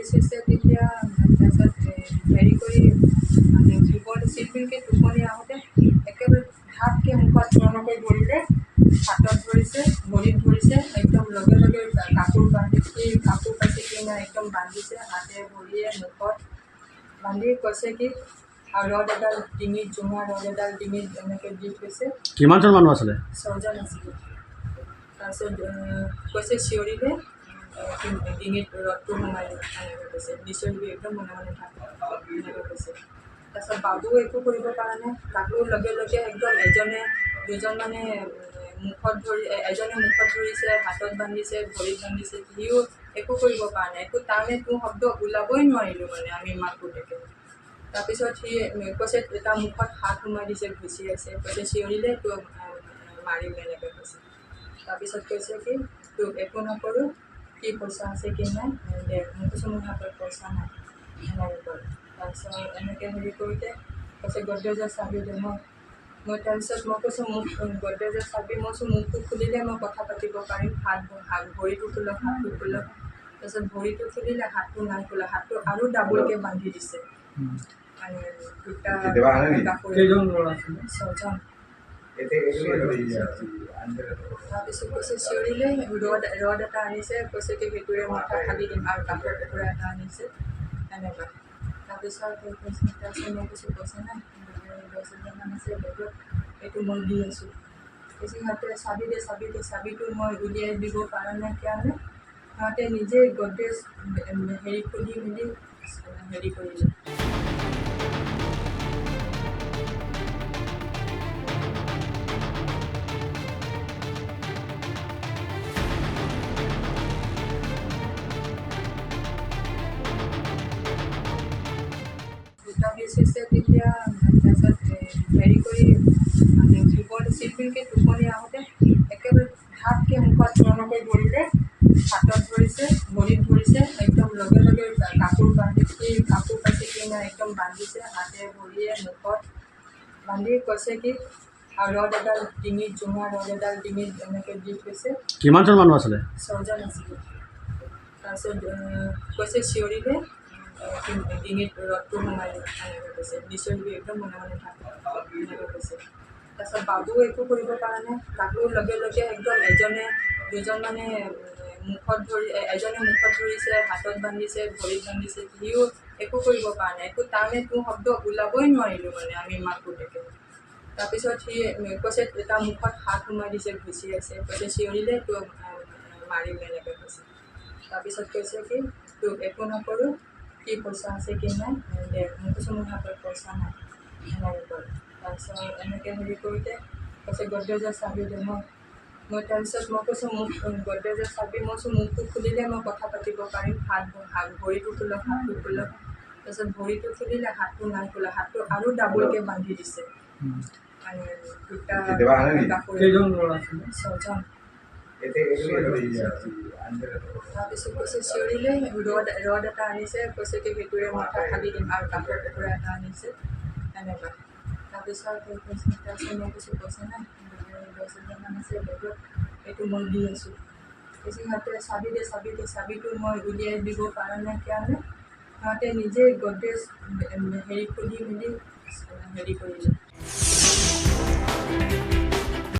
বেচিছে তেতিয়া তাৰপিছত হেৰি কৰি মানে চিলপিলকৈ টোপনি আহোঁতে একেবাৰে ধাপকৈ মুখত ধৰণকৈ ধৰিলে, হাতত ধৰিছে, ভৰিত ধৰিছে, একদম লগে লগে কাপোৰ বান্ধি কাপোৰ কাচি কিনে একদম বান্ধিছে, হাতে ভৰিয়ে মুখত বান্ধি কৈছে কি আৰু ৰদ এডাল ডিঙিত, জোঙা ৰদ এডাল ডিঙিত এনেকৈ দি থৈছে। কিমানজন মানুহ আছিলে? 6 জন আছিলে। তাৰপিছত কৈছে চিঞৰিলে ডিঙিত ৰদটো সোমাই এনেকৈ কৈছে, নিচিঞৰিবি একদম মনে মনে থাক এনেকৈ কৈছে। তাৰপিছত বাবু একো কৰিব পৰা নাই, তাকো লগে লগে একদম দুজন মানে এজনে মুখত ধৰিছে, হাতত বান্ধিছে, ভৰিত বান্ধিছে, সিও একো কৰিব পৰা নাই, একো তাৰমানে শব্দ ওলাবই নোৱাৰিলোঁ মানে আমি মাক পুতেকে। তাৰপিছত সি কৈছে তাৰ মুখত হাত সোমাই দিছে, ঘুচি আছে, কৈছে চিঞৰিলে তোক মাৰিম এনেকৈ কৈছে। তাৰপিছত কৈছে কি তোক একো নকৰোঁ, কি পইচা আছে কি নাই দে, মই কৈছোঁ মোৰ হাতত পইচা নাই এনেকৈ কয়। তাৰপিছত এনেকৈ হেৰি কৰোঁতে কৈছে গডৰেজৰ চাবি দে, মই তাৰপিছত মই কৈছোঁ মোক গডৰেজৰ চাবি, মই কৈছোঁ মুখটো খুলিলে মই কথা পাতিব পাৰিম, ভৰিটো খোলক, হাতটো খোলক। তাৰপিছত ভৰিটো খুলিলে, হাতটো নাই খোলা, হাতটো আৰু ডাবুলকৈ বান্ধি দিছে মানে দুটা কেইজন ল'ৰা আছিলে? 6 জন। তাৰপিছত কৈছে চিঞৰিলে ৰদ এটা আনিছে, কৈছে কি সেইটোৰে মাথা ফালি দিম, আৰু কাপোৰ টুকুৰা এটা আনিছে এনেকুৱা। তাৰপিছত মই কৈছোঁ পইচা নাই, 10,000 আছে বেগত, এইটো মই দি আছোঁ। কৈছে সিহঁতে চাবি দে, চাবিটো মই উলিয়াই দিব পৰা নাই কাৰণে সিহঁতে নিজে গডৰেজ হেৰি খুলি মেলি হেৰি কৰিলে। দুটা বেচিছে তেতিয়া তাৰপিছত হেৰি কৰি মানে চিলপিলকৈ টোপনি আহোঁতে একেবাৰে ধাপকৈ মুখত ধৰণকৈ ধৰিলে, হাতত ধৰিছে, ভৰিত ধৰিছে, একদম লগে লগে কাপোৰ কাচি কিনে একদম বান্ধিছে, হাতে ভৰিয়ে মুখত বান্ধি কৈছে কি আৰু ৰদ এডাল ডিঙিত, জোঙা ৰদ এডাল ডিঙিত এনেকৈ দি থৈছে। কিমানজন মানুহ আছিলে? 6 জন আছিলে। তাৰপিছত কৈছে চিঞৰিলে ডিঙিত ৰদটো সোমাই এনেকৈ কৈছে, নিচিঞৰিবি একদম মনে মনে থাক এনেকৈ কৈছে। তাৰপিছত বাবু একো কৰিব পৰা নাই, তাকো লগে লগে একদম দুজন মানে এজনে মুখত ধৰিছে, হাতত বান্ধিছে, ভৰিত বান্ধিছে, সিও একো কৰিব পৰা নাই, একো তাৰমানে শব্দ ওলাবই নোৱাৰিলোঁ মানে আমি মাক পুতেকে। তাৰপিছত সি কৈছে তাৰ মুখত হাত সোমাই দিছে, ঘুচি আছে, কৈছে চিঞৰিলে তোক মাৰিম এনেকৈ কৈছে। তাৰপিছত কৈছে কি তোক একো নকৰোঁ, কি পইচা আছে কি নাই দে, মই কৈছোঁ মোৰ হাতত পইচা নাই এনেকৈ কয়। তাৰপিছত এনেকৈ হেৰি কৰোঁতে কৈছে গডৰেজৰ চাবি দে, মই তাৰপিছত মই কৈছোঁ মোক গডৰেজৰ চাবি, মই কৈছোঁ মুখটো খুলিলে মই কথা পাতিব পাৰিম, ভৰিটো খোলক, হাতটো খোলক। তাৰপিছত ভৰিটো খুলিলে, হাতটো নাই খোলা, হাতটো আৰু ডাবুলকৈ বান্ধি দিছে মানে দুটা কেইজন ল'ৰা আছিলে? 6 জন। তাৰপিছত কৈছে চিঞৰিলে ৰদ এটা আনিছে, কৈছে কি সেইটোৰে মাথা ফালি দিম, আৰু কাপোৰ টুকুৰা এটা আনিছে এনেকুৱা। তাৰপিছত মই কৈছোঁ পইচা নাই, 10,000 আছে বেগত, এইটো মই দি আছোঁ। কৈছে সিহঁতে চাবি দে, চাবিটো মই উলিয়াই দিব পৰা নাই কাৰণে সিহঁতে নিজে গডৰেজ হেৰি খুলি মেলি হেৰি কৰিলে।